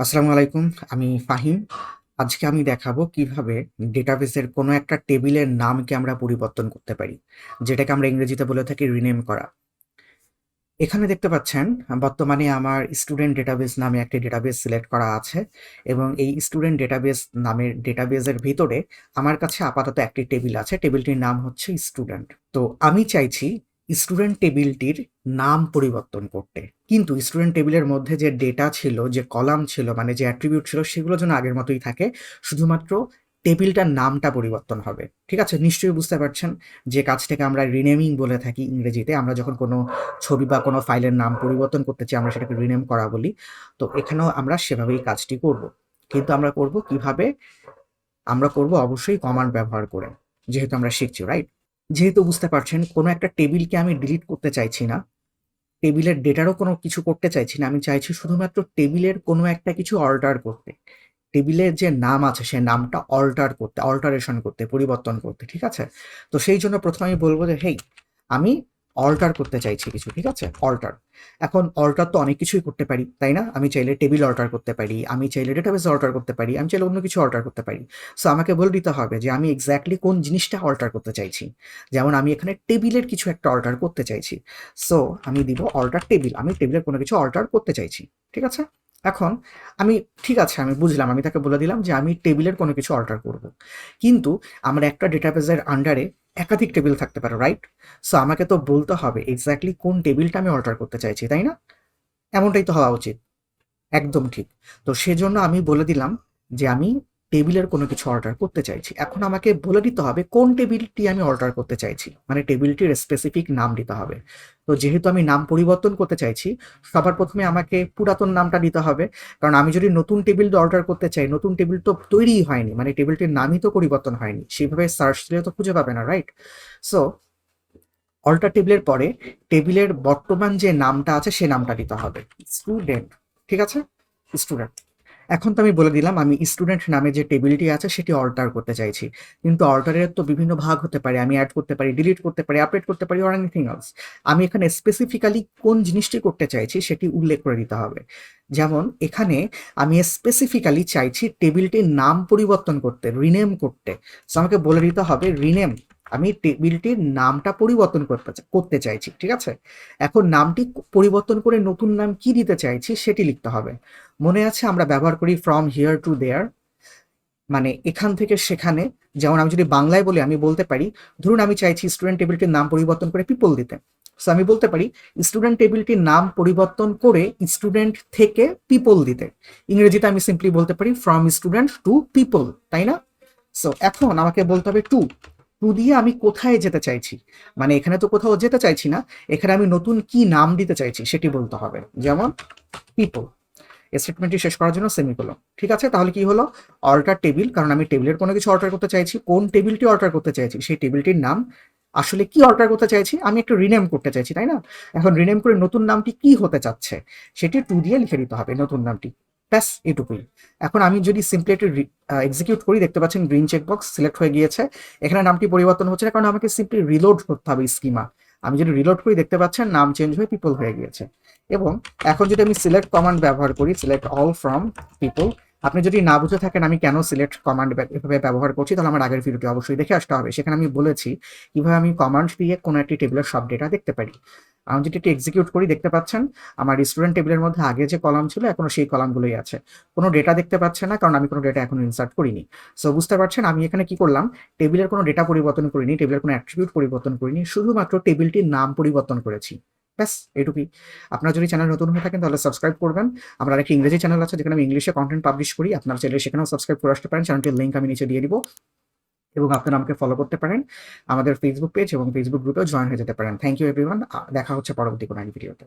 আসসালামু আলাইকুম। আমি ফাহিম। আজকে আমি দেখাবো কিভাবে ডেটাবেসের কোনো একটা টেবিলের নামকে আমরা পরিবর্তন করতে পারি। যেটাকে আমরা ইংরেজিতে বলে থাকি রিনেম করা। এখানে দেখতে পাচ্ছেন বর্তমানে আমার স্টুডেন্ট ডেটাবেস নামে একটি ডেটাবেস সিলেক্ট করা আছে এবং এই স্টুডেন্ট ডেটাবেস নামের ডেটাবেসের ভিতরে আমার কাছে আপাতত একটি টেবিল আছে। টেবিলটির নাম হচ্ছে স্টুডেন্ট। তো আমি চাইছি স্টুডেন্ট টেবিলটির নাম পরিবর্তন করতে। কিন্তু স্টুডেন্ট টেবিলের মধ্যে যে ডেটা ছিল, যে কলাম ছিল মানে যে অ্যাট্রিবিউট ছিল সেগুলো যেন আগের মতোই থাকে। শুধুমাত্র টেবিলটার নামটা পরিবর্তন হবে। ঠিক আছে? নিশ্চয়ই বুঝতে পারছেন যে কাজটাকে আমরা রিনেমিং বলে থাকি ইংরেজিতে। আমরা যখন কোনো ছবি বা কোনো ফাইলের নাম পরিবর্তন করতে চাই আমরা সেটাকে রিনেম করা বলি। তো এখানেও আমরা সেভাবেই কাজটি করব। কিন্তু আমরা করব কিভাবে? আমরা করব অবশ্যই কমান্ড ব্যবহার করে। যেহেতু আমরা শিখছি, রাইট? যেহেতু বুঝতে পারছেন কোনো একটা টেবিলকে আমি ডিলিট করতে চাইছি না। টেবিলের ডেটারও কোনো কিছু করতে চাইছি না। আমি চাইছি শুধুমাত্র টেবিলের কোনো একটা কিছু অল্টার করতে। টেবিলের যে নাম আছে সে নামটা অল্টারেশন করতে, পরিবর্তন করতে। ঠিক আছে? তো সেই জন্য ১ম আমি বলব যে, "হেই, আমি অল্টার করতে চাইছি কিছু।" ঠিক আছে? অল্টার। এখন অল্টার তো অনেক কিছুই করতে পারি, তাই না? আমি চাইলে টেবিল অল্টার করতে পারি, আমি চাইলে ডেটাবেস অল্টার করতে পারি, আমি চাইলে অন্য কিছু অল্টার করতে পারি। সো আমাকে বলে দিতে হবে যে আমি এক্সাক্টলি কোন জিনিসটা অল্টার করতে চাইছি। যেমন আমি এখানে টেবিলের কিছু একটা অল্টার করতে চাইছি। সো আমি দিব অল্টার টেবিল। আমি টেবিলের কোনো কিছু অল্টার করতে চাইছি। ঠিক আছে? এখন আমি ঠিক আছে আমি বুঝলাম। আমি তাকে বলে দিলাম যে আমি টেবিলের কোনো কিছু অল্টার করব। কিন্তু আমার একটা ডেটাবেসের আন্ডারে একাধিক টেবিল থাকতে পারে, রাইট? সো আমাকে তো বলতে হবে এক্সাক্টলি কোন টেবিলটা আমি অল্টার করতে চাইছি, তাই না? এমনটাই তো হওয়া উচিত। একদম ঠিক। তো সেজন্য আমি বলে দিলাম যে আমি টেবিলের কোনো কিছু অল্টার করতে চাইছি। এখন আমাকে বলে দিতে হবে কোন টেবিলটি আমি অল্টার করতে চাইছি। মানে টেবিলটির স্পেসিফিক নাম দিতে হবে। তো যেহেতু আমি নাম পরিবর্তন করতে চাইছি, সবার ১ম এ আমাকে পুরাতন নামটা দিতে হবে। কারণ আমি যদি নতুন টেবিল অল্টার করতে চাই, নতুন টেবিল তো তৈরিই হয়নি। মানে টেবিলটির নামই তো পরিবর্তন হয়নি। সেভাবে সার্চ দিলে তো খুঁজে পাবে না, রাইট? সো অল্টার টেবিলের পরে টেবিলের বর্তমান যে নামটা আছে সে নামটা দিতে হবে। স্টুডেন্ট। ঠিক আছে? স্টুডেন্ট। এখন তো আমি বলে দিলাম আমি স্টুডেন্ট নামে যে টেবিলটি আছে সেটি অল্টার করতে চাইছি। কিন্তু অল্টারের তো বিভিন্ন ভাগ হতে পারে। আমি এড করতে পারি, ডিলিট করতে পারি, আপডেট করতে পারি অর এনিথিং এলস। আমি এখানে স্পেসিফিক্যালি কোন জিনিসটি করতে চাইছি সেটি উল্লেখ করে দিতে হবে। যেমন এখানে আমি স্পেসিফিক্যালি চাইছি টেবিলটির নাম পরিবর্তন করতে, রিনেম করতে। সো আমাকে বলে দিতে হবে রিনেম। আমি টেবিলটির নামটা পরিবর্তন করতে চাইছি। ঠিক আছে? এখন নামটি পরিবর্তন করে নতুন নাম কি দিতে চাইছি সেটি লিখতে হবে। মনে আছে আমরা ব্যবহার করি ফ্রম হিয়ার টু দেয়ার, মানে এখান থেকে সেখানে। যেমন আমি যদি বাংলায় বলি আমি বলতে পারি, ধরুন আমি চাইছি স্টুডেন্ট টেবিলটির নাম পরিবর্তন করে পিপল দিতে। সো আমি বলতে পারি স্টুডেন্ট টেবিলটির নাম পরিবর্তন করে স্টুডেন্ট থেকে পিপল দিতে। ইংরেজিতে আমি সিম্পলি বলতে পারি ফ্রম স্টুডেন্ট টু পিপল, তাই না? সো এখন আমাকে বলতে হবে টু। টু দিয়ে আমি কোথায় যেতে চাইছি, মানে এখানে তো কোথাও যেতে চাইছি না, এখানে আমি নতুন কি নাম দিতে চাইছি সেটি বলতে হবে। যেমন পিপল। স্টেটমেন্টটি শেষ করার জন্য সেমিকোলন। ঠিক আছে? তাহলে কি হলো? অল্টার টেবিল, কারণ আমি টেবিলের কোনো কিছু অল্টার করতে চাইছি। কোন টেবিলটি অল্টার করতে চাইছি সেই টেবিলটির নাম। আসলে কি অল্টার করতে চাইছি? আমি একটু রিনেম করতে চাইছি, তাই না? এখন রিনেম করে নতুন নামটি কি হতে চাচ্ছে সেটি টু দিয়ে লিখে দিতে হবে নতুন নামটি। ব্যাস এটুকুই। এখন আমি যদি সিম্পলি একটু এক্সিকিউট করি, দেখতে পাচ্ছেন গ্রিন চেকবক্স সিলেক্ট হয়ে গিয়েছে। এখানে নামটি পরিবর্তন হচ্ছে না কারণ আমাকে সিম্পলি রিলোড করতে হবে স্কিমা। আমি যদি রিলোড করি দেখতে পাচ্ছেন নাম চেঞ্জ হয়ে পিপল হয়ে গিয়েছে। এবং এখন যদি আমি সিলেক্ট কমান্ড ব্যবহার করি, সিলেক্ট অল ফ্রম পিপল, আপনি যদি না বুঝে থাকেন আমি কেন সিলেক্ট কমান্ড এভাবে ব্যবহার করছি তাহলে আমার আগের ভিডিওটি অবশ্যই দেখে আসতে হবে। সেখানে আমি বলেছি কিভাবে আমি কমান্ড দিয়ে কোনো একটি টেবিলের সব ডেটা দেখতে পারি। আমি যদি এটি এক্সিকিউট করি দেখতে পাচ্ছেন আমার স্টুডেন্ট টেবিলের মধ্যে আগে যে কলাম ছিল এখনো সেই কলামগুলোই আছে। কোনো ডেটা দেখতে পাচ্ছে না কারণ আমি কোনো ডেটা এখনো ইনসার্ট করিনি। সো বুঝতে পারছেন আমি এখানে কি করলাম? টেবিলের কোনো ডেটা পরিবর্তন করিনি, টেবিলের কোনো অ্যাট্রিবিউট পরিবর্তন করিনি, শুধুমাত্র টেবিলটির নাম পরিবর্তন করেছি। ব্যাস এটুকুই। আপনারা যদি চ্যানেল নতুন হয়ে থাকেন তাহলে সাবস্ক্রাইব করবেন। আমার আরেকটি ইংরেজি চ্যানেল আছে যেখানে আমি ইংলিশে কনটেন্ট পাবলিশ করি। আপনারা চাইলে সেখানেও সাবস্ক্রাইব করে আসতে পারেন। চ্যানেলটির লিংক আমি নিচে দিয়ে দিব এবং আপনারা আমাকে ফলো করতে পারেন। আমাদের ফেসবুক পেজ এবং ফেসবুক গ্রুপেও জয়েন হয়ে যেতে পারেন। Thank you everyone. দেখা হচ্ছে পরবর্তী কোনো এক ভিডিওতে।